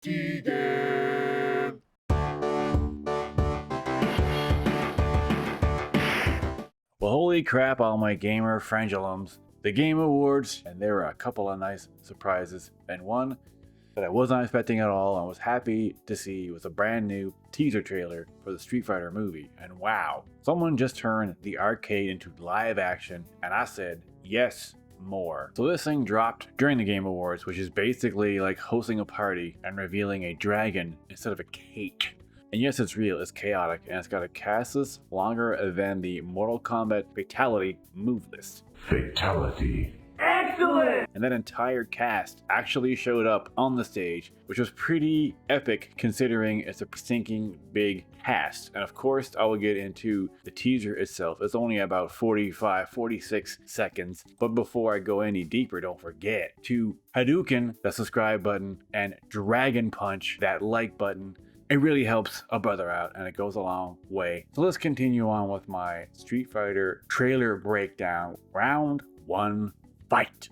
T-Game! Well, holy crap, all my gamer frangulums. The Game Awards, and there were a couple of nice surprises, and one that I was not expecting at all and was happy to see was a brand new teaser trailer for the Street Fighter movie. And wow, someone just turned the arcade into live action, and I said, yes, more. So this thing dropped during the Game Awards, which is basically like hosting a party and revealing a dragon instead of a cake. And yes, it's real, it's chaotic, and it's got a cast list longer than the Mortal Kombat Fatality move list. Fatality. Excellent! And that entire cast actually showed up on the stage, which was pretty epic considering it's a stinking big cast. And of course, I will get into the teaser itself. It's only about 46 seconds. But before I go any deeper, don't forget to Hadouken, the subscribe button, and Dragon Punch, that like button. It really helps a brother out and it goes a long way. So let's continue on with my Street Fighter trailer breakdown. Round 1, fight!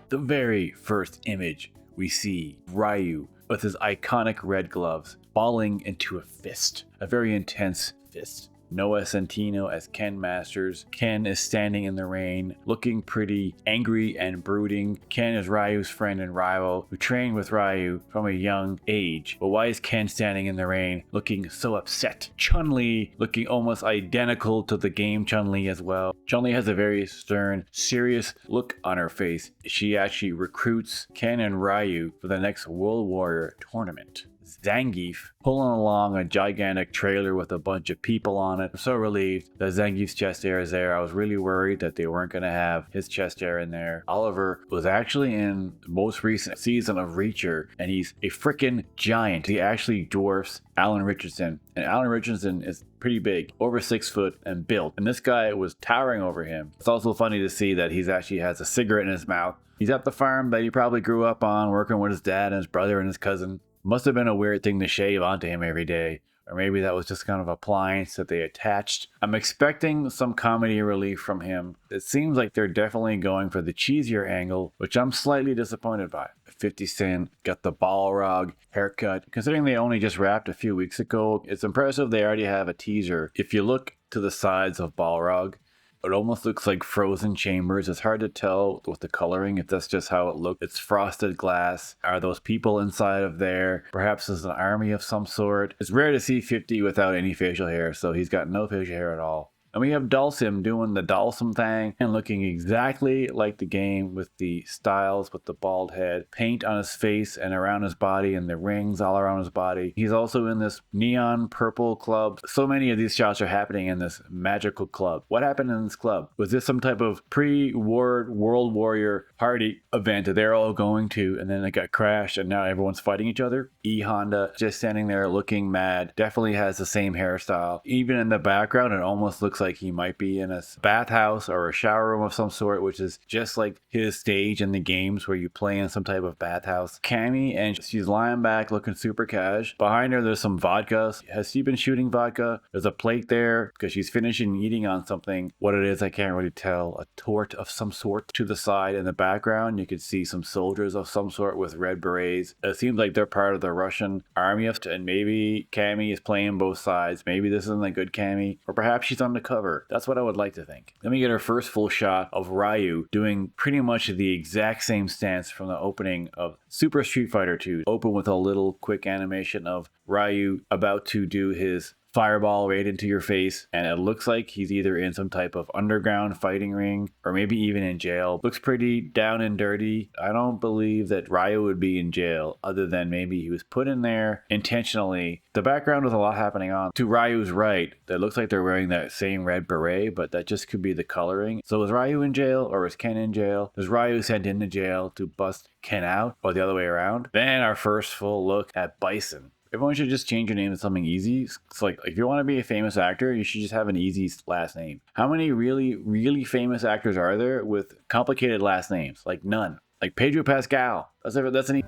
The very first image we see Ryu with his iconic red gloves balling into a fist, a very intense fist. Noah Centino as Ken Masters. Ken is standing in the rain, looking pretty angry and brooding. Ken is Ryu's friend and rival, who trained with Ryu from a young age. But why is Ken standing in the rain, looking so upset? Chun Li, looking almost identical to the game Chun Li as well. Chun Li has a very stern, serious look on her face. She actually recruits Ken and Ryu for the next World Warrior tournament. Zangief pulling along a gigantic trailer with a bunch of people on it. I'm so relieved that Zangief's chest hair is there. I was really worried that they weren't going to have his chest hair in there. Oliver was actually in the most recent season of Reacher, and he's a freaking giant. He actually dwarfs Alan Richardson, and Alan Richardson is pretty big, over 6 foot and built, and this guy was towering over him. It's also funny to see that he's actually has a cigarette in his mouth. He's at the farm that he probably grew up on, working with his dad and his brother and his cousin. Must have been a weird thing to shave onto him every day. Or maybe that was just kind of appliance that they attached. I'm expecting some comedy relief from him. It seems like they're definitely going for the cheesier angle, which I'm slightly disappointed by. 50 Cent got the Balrog haircut. Considering they only just wrapped a few weeks ago, it's impressive they already have a teaser. If you look to the sides of Balrog, it almost looks like frozen chambers. It's hard to tell with the coloring if that's just how it looks. It's frosted glass. Are those people inside of there? Perhaps there's an army of some sort. It's rare to see 50 without any facial hair, so he's got no facial hair at all. And we have Dhalsim doing the Dhalsim thing and looking exactly like the game with the styles, with the bald head, paint on his face and around his body and the rings all around his body. He's also in this neon purple club. So many of these shots are happening in this magical club. What happened in this club? Was this some type of pre-war World Warrior party event that they're all going to, and then it got crashed and now everyone's fighting each other? E Honda just standing there looking mad. Definitely has the same hairstyle. Even in the background, it almost looks like he might be in a bathhouse or a shower room of some sort, which is just like his stage in the games where you play in some type of bathhouse. Cammy, and she's lying back looking super cash. Behind her, there's some vodka. Has she been shooting vodka? There's a plate there because she's finishing eating on something. What it is, I can't really tell. A torte of some sort. To the side in the background, you could see some soldiers of some sort with red berets. It seems like they're part of the Russian army, and maybe Cammy is playing both sides. Maybe this isn't a good Cammy, or perhaps she's undercover. That's what I would like to think. Then we get our first full shot of Ryu doing pretty much the exact same stance from the opening of Super Street Fighter 2. Open with a little quick animation of Ryu about to do his fireball right into your face, and it looks like he's either in some type of underground fighting ring or maybe even in jail. Looks pretty down and dirty. I don't believe that Ryu would be in jail, other than maybe he was put in there intentionally. The background with a lot happening on. To Ryu's right, that looks like they're wearing that same red beret, but that just could be the coloring. So is Ryu in jail or is Ken in jail? Is Ryu sent into jail to bust Ken out, or the other way around? Then our first full look at Bison. Everyone should just change your name to something easy. It's like, if you want to be a famous actor, you should just have an easy last name. How many really famous actors are there with complicated last names? Like none. like Pedro Pascal. That's an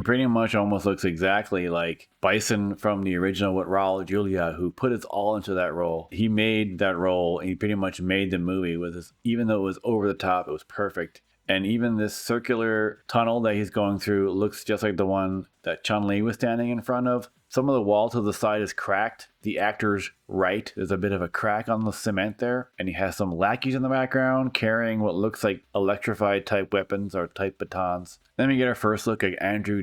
pretty much almost looks exactly like Bison from the original with Raul Julia, who put his all into that role. He made that role, and he pretty much made the movie with this, even though it was over the top, it was perfect. And even this circular tunnel that he's going through looks just like the one that Chun Li was standing in front of. Some of the wall to the side is cracked. The actor's right, there's a bit of a crack on the cement there. And he has some lackeys in the background carrying what looks like electrified type weapons or type batons. Then we get our first look at Andrew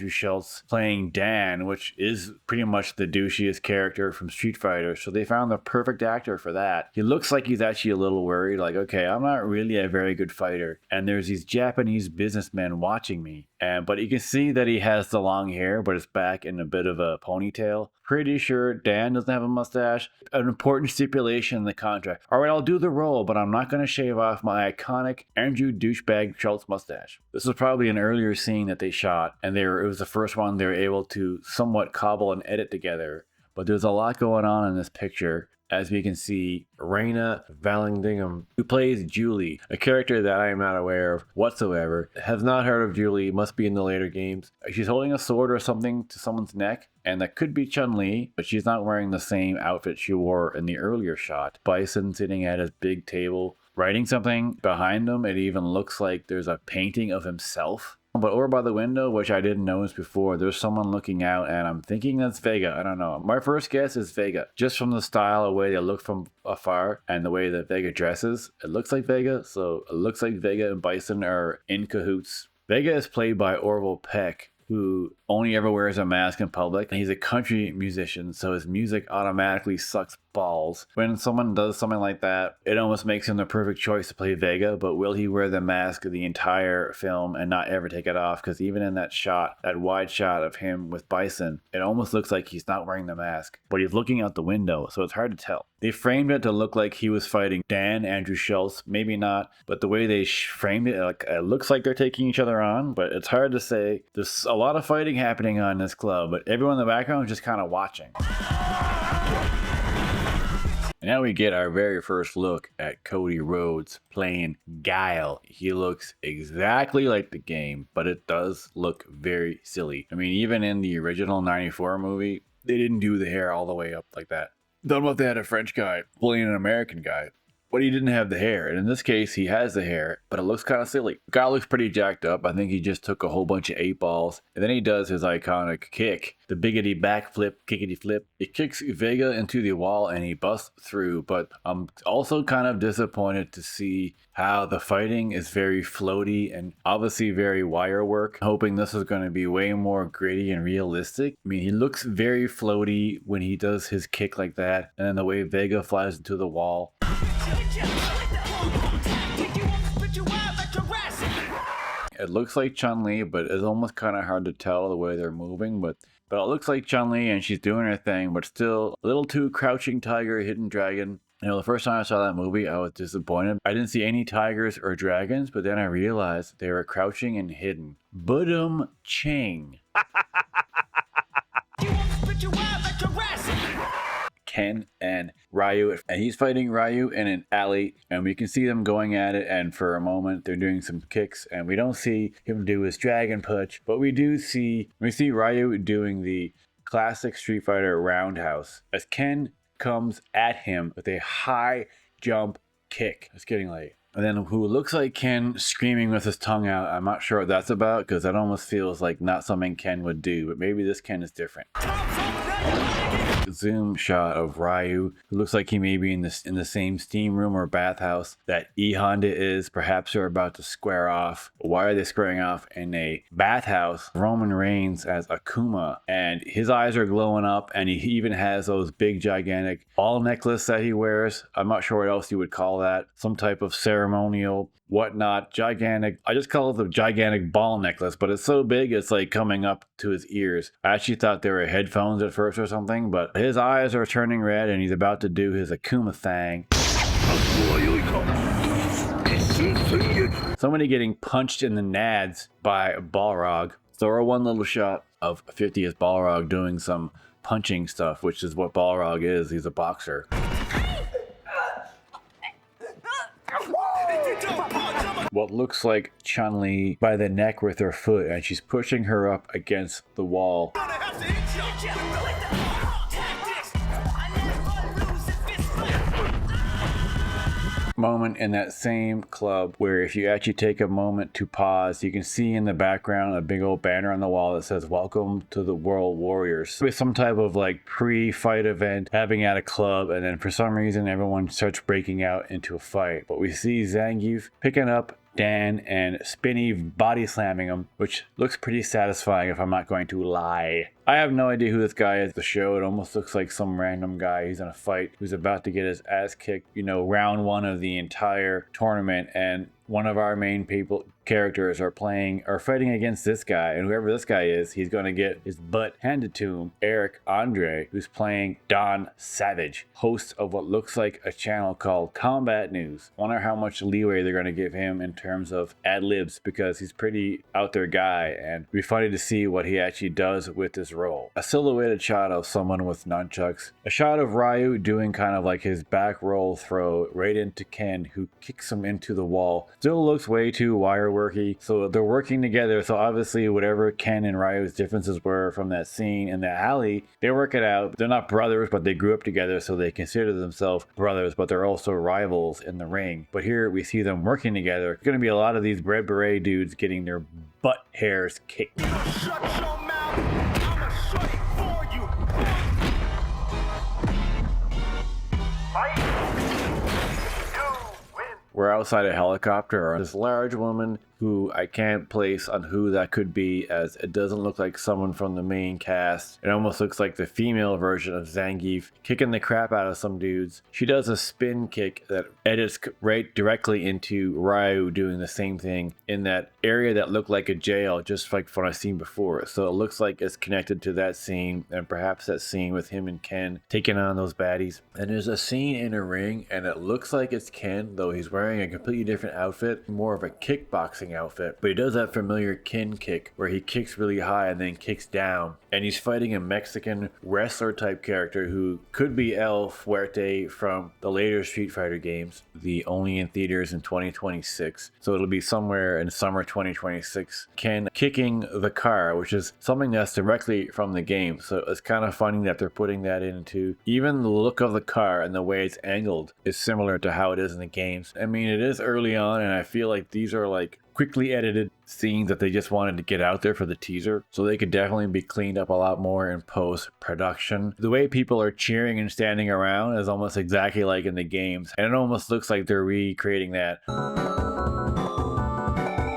Schultz playing Dan, which is pretty much the douchiest character from Street Fighter. So they found the perfect actor for that. He looks like he's actually a little worried, like, okay, I'm not really a very good fighter. And there's these Japanese businessmen watching me. But you can see that he has the long hair, but it's back in a bit of a ponytail. Pretty sure Dan doesn't have a mustache. An important stipulation in the contract. All right, I'll do the role, but I'm not going to shave off my iconic Andrew douchebag Schultz mustache. This was probably an earlier scene that they shot, and it was the first one they were able to somewhat cobble and edit together. But there's a lot going on in this picture. As we can see, Raina Vallandigham, who plays Juli, a character that I am not aware of whatsoever, has not heard of Juli, must be in the later games. She's holding a sword or something to someone's neck, and that could be Chun Li, but she's not wearing the same outfit she wore in the earlier shot. Bison sitting at his big table, writing something behind him. It even looks like there's a painting of himself. But over by the window, which I didn't notice before, there's someone looking out, and I'm thinking that's Vega. I don't know. My first guess is Vega. Just from the style, the way they look from afar, and the way that Vega dresses, it looks like Vega. So it looks like Vega and Bison are in cahoots. Vega is played by Orville Peck, who only ever wears a mask in public. And he's a country musician, so his music automatically sucks balls. When someone does something like that, it almost makes him the perfect choice to play Vega, but will he wear the mask the entire film and not ever take it off? Because even in that shot, that wide shot of him with Bison, it almost looks like he's not wearing the mask, but he's looking out the window, so it's hard to tell. They framed it to look like he was fighting Dan, Andrew Schultz, maybe not, but the way they framed it, it looks like they're taking each other on, but it's hard to say. There's a lot of fighting happening on this club, but everyone in the background is just kind of watching. And now we get our very first look at Cody Rhodes playing Guile. He looks exactly like the game, but it does look very silly. I mean, even in the original 94 movie, they didn't do the hair all the way up like that. Don't know if they had a French guy playing an American guy, but he didn't have the hair. And in this case, he has the hair, but it looks kind of silly. Guy looks pretty jacked up. I think he just took a whole bunch of 8-balls. And then he does his iconic kick, the biggity backflip, kickity flip. He kicks Vega into the wall and he busts through. But I'm also kind of disappointed to see how the fighting is very floaty and obviously very wire work. Hoping this is going to be way more gritty and realistic. I mean, he looks very floaty when he does his kick like that. And then the way Vega flies into the wall. It looks like Chun Li, but it's almost kind of hard to tell the way they're moving. But it looks like Chun Li, and she's doing her thing, but still a little too Crouching Tiger, Hidden Dragon. You know, the first time I saw that movie, I was disappointed. I didn't see any tigers or dragons, but then I realized they were crouching and hidden. Budum Ching. Ken and Ryu, and he's fighting Ryu in an alley, and we can see them going at it, and for a moment they're doing some kicks, and we don't see him do his dragon punch, but we see Ryu doing the classic Street Fighter roundhouse as Ken comes at him with a high jump kick. It's getting late. And then who looks like Ken screaming with his tongue out. I'm not sure what that's about, because that almost feels like not something Ken would do, but maybe this Ken is different. Zoom shot of Ryu, who looks like he may be in the same steam room or bathhouse that E Honda is. Perhaps they're about to square off. Why are they squaring off in a bathhouse? Roman Reigns as Akuma, and his eyes are glowing up, and he even has those big gigantic ball necklace that he wears. I'm not sure what else you would call that. Some type of ceremonial whatnot, gigantic. I just call it the gigantic ball necklace, but it's so big it's like coming up to his ears. I actually thought they were headphones at first or something, but his eyes are turning red and he's about to do his Akuma thing. Somebody getting punched in the nads by Balrog. Throw one little shot of 50th Balrog doing some punching stuff, which is what Balrog is. He's a boxer. what looks like Chun Li by the neck with her foot, and she's pushing her up against the wall. Moment in that same club where if you actually take a moment to pause, you can see in the background a big old banner on the wall that says welcome to the World Warriors, with some type of like pre-fight event happening at a club, and then for some reason everyone starts breaking out into a fight. But we see Zangief picking up Dan and Spinny body slamming him, which looks pretty satisfying if I'm not going to lie. I have no idea who this guy is. The show, it almost looks like some random guy who's in a fight, who's about to get his ass kicked, you know, round one of the entire tournament, and one of our main characters are fighting against this guy, and whoever this guy is, he's going to get his butt handed to him. Eric Andre, who's playing Don Savage, host of what looks like a channel called Combat News. Wonder how much leeway they're going to give him in terms of ad-libs, because he's pretty out there guy, and it'd be funny to see what he actually does with this role. A silhouetted shot of someone with nunchucks, a shot of Ryu doing kind of like his back roll throw right into Ken, who kicks him into the wall. Still looks way too wire worky, so they're working together. So obviously whatever Ken and Ryu's differences were from that scene in the alley, they work it out. They're not brothers, but they grew up together, so they consider themselves brothers, but they're also rivals in the ring. But here we see them working together. There's going to be a lot of these red beret dudes getting their butt hairs kicked. Shut your mouth! I'ma shut it for you! Fight! You win! We're outside a helicopter. This large woman who I can't place on who that could be, as it doesn't look like someone from the main cast. It almost looks like the female version of Zangief kicking the crap out of some dudes. She does a spin kick that edits right directly into Ryu doing the same thing in that area that looked like a jail, just like what I've seen before. So it looks like it's connected to that scene, and perhaps that scene with him and Ken taking on those baddies. And there's a scene in a ring, and it looks like it's Ken, though he's wearing a completely different outfit, more of a kickboxing outfit, but he does that familiar Ken kick where he kicks really high and then kicks down, and he's fighting a Mexican wrestler type character who could be El Fuerte from the later Street Fighter games, the only in theaters in 2026, so it'll be somewhere in summer 2026. Ken kicking the car, which is something that's directly from the game, so it's kind of funny that they're putting that into. Even the look of the car and the way it's angled is similar to how it is in the games. I mean, it is early on, and I feel like these are like quickly edited scenes that they just wanted to get out there for the teaser, so they could definitely be cleaned up a lot more in post-production. The way people are cheering and standing around is almost exactly like in the games, and it almost looks like they're recreating that.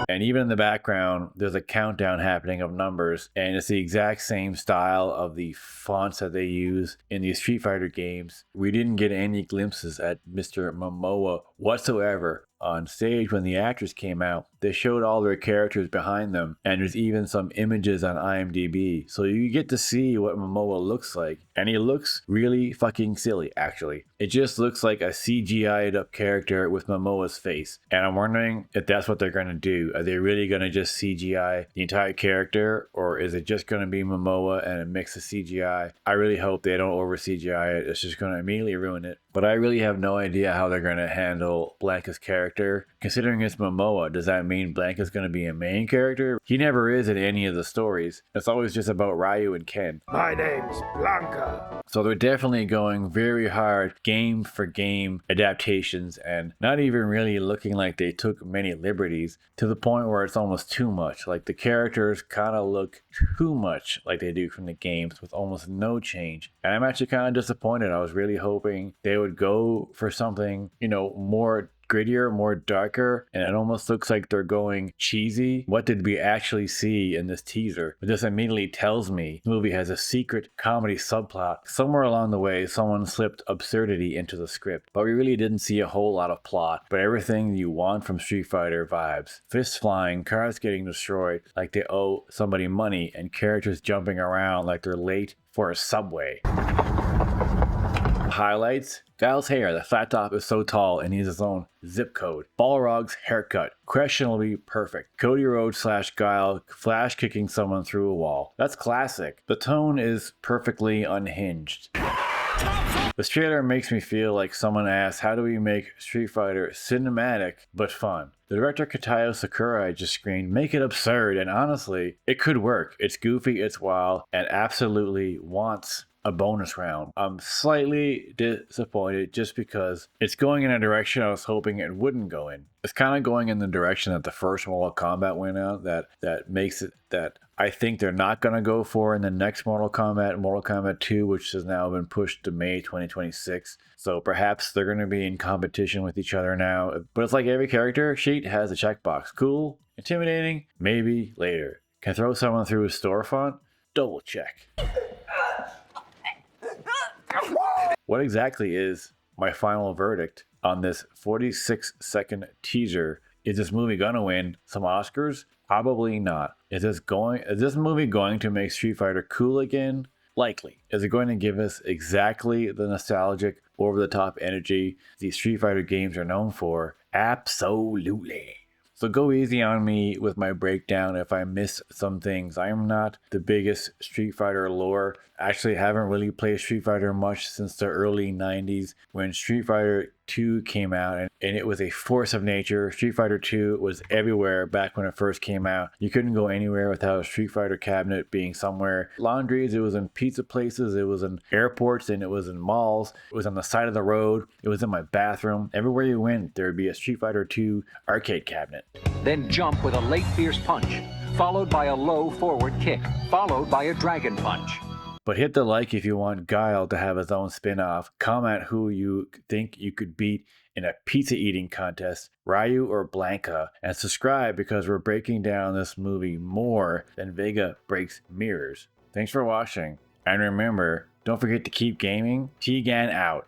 And even in the background, there's a countdown happening of numbers, and it's the exact same style of the fonts that they use in these Street Fighter games. We didn't get any glimpses at Mr. Momoa whatsoever on stage when the actors came out. They showed all their characters behind them, and there's even some images on IMDb, so you get to see what Momoa looks like, and he looks really fucking silly, actually. It just looks like a CGI'd up character with Momoa's face, and I'm wondering if that's what they're gonna do. Are they really gonna just CGI the entire character, or is it just gonna be Momoa and a mix of CGI? I really hope they don't over CGI it. It's just gonna immediately ruin it. But I really have no idea how they're gonna handle Blanka's character. Considering it's Momoa, does that mean Blanka's gonna be a main character? He never is in any of the stories. It's always just about Ryu and Ken. My name's Blanka. So they're definitely going very hard game for game adaptations, and not even really looking like they took many liberties, to the point where it's almost too much. Like the characters kind of look too much like they do from the games, with almost no change. And I'm actually kind of disappointed. I was really hoping they would go for something, you know, more grittier, more darker, and it almost looks like they're going cheesy. What did we actually see in this teaser? This immediately tells me the movie has a secret comedy subplot. Somewhere along the way, someone slipped absurdity into the script, but we really didn't see a whole lot of plot, but everything you want from Street Fighter vibes. Fists flying, cars getting destroyed like they owe somebody money, and characters jumping around like they're late for a subway. Highlights: Guile's hair, the flat top is so tall and he has his own zip code. Balrog's haircut, questionably perfect. Cody Rhodes / Guile flash kicking someone through a wall. That's classic. The tone is perfectly unhinged. This trailer makes me feel like someone asked, how do we make Street Fighter cinematic but fun? The director Katayo Sakurai just screamed, make it absurd, and honestly, it could work. It's goofy, it's wild, and absolutely wants a bonus round. I'm slightly disappointed just because it's going in a direction I was hoping it wouldn't go in. It's kind of going in the direction that the first Mortal Kombat went out, that makes it that I think they're not going to go for in the next Mortal Kombat 2, which has now been pushed to May 2026. So perhaps they're going to be in competition with each other now. But it's like every character sheet has a checkbox. Cool, intimidating, maybe later. Can throw someone through a storefront? Double check. What exactly is my final verdict on this 46-second teaser? Is this movie gonna win some Oscars? Probably not. Is this movie going to make Street Fighter cool again? Likely. Is it going to give us exactly the nostalgic, over-the-top energy these Street Fighter games are known for? Absolutely. So go easy on me with my breakdown if I miss some things. I am not the biggest Street Fighter lore. Actually, haven't really played Street Fighter much since the early 90s when Street Fighter 2 came out, and it was a force of nature. Street Fighter 2 was everywhere back when it first came out. You couldn't go anywhere without a Street Fighter cabinet being somewhere. Laundries, it was in pizza places, it was in airports, and it was in malls. It was on the side of the road. It was in my bathroom. Everywhere you went, there would be a Street Fighter 2 arcade cabinet. Then jump with a late fierce punch, followed by a low forward kick, followed by a dragon punch. But hit the like if you want Guile to have his own spin-off. Comment who you think you could beat in a pizza eating contest, Ryu or Blanka. And subscribe because we're breaking down this movie more than Vega breaks mirrors. Thanks for watching. And remember, don't forget to keep gaming. T-Gan out.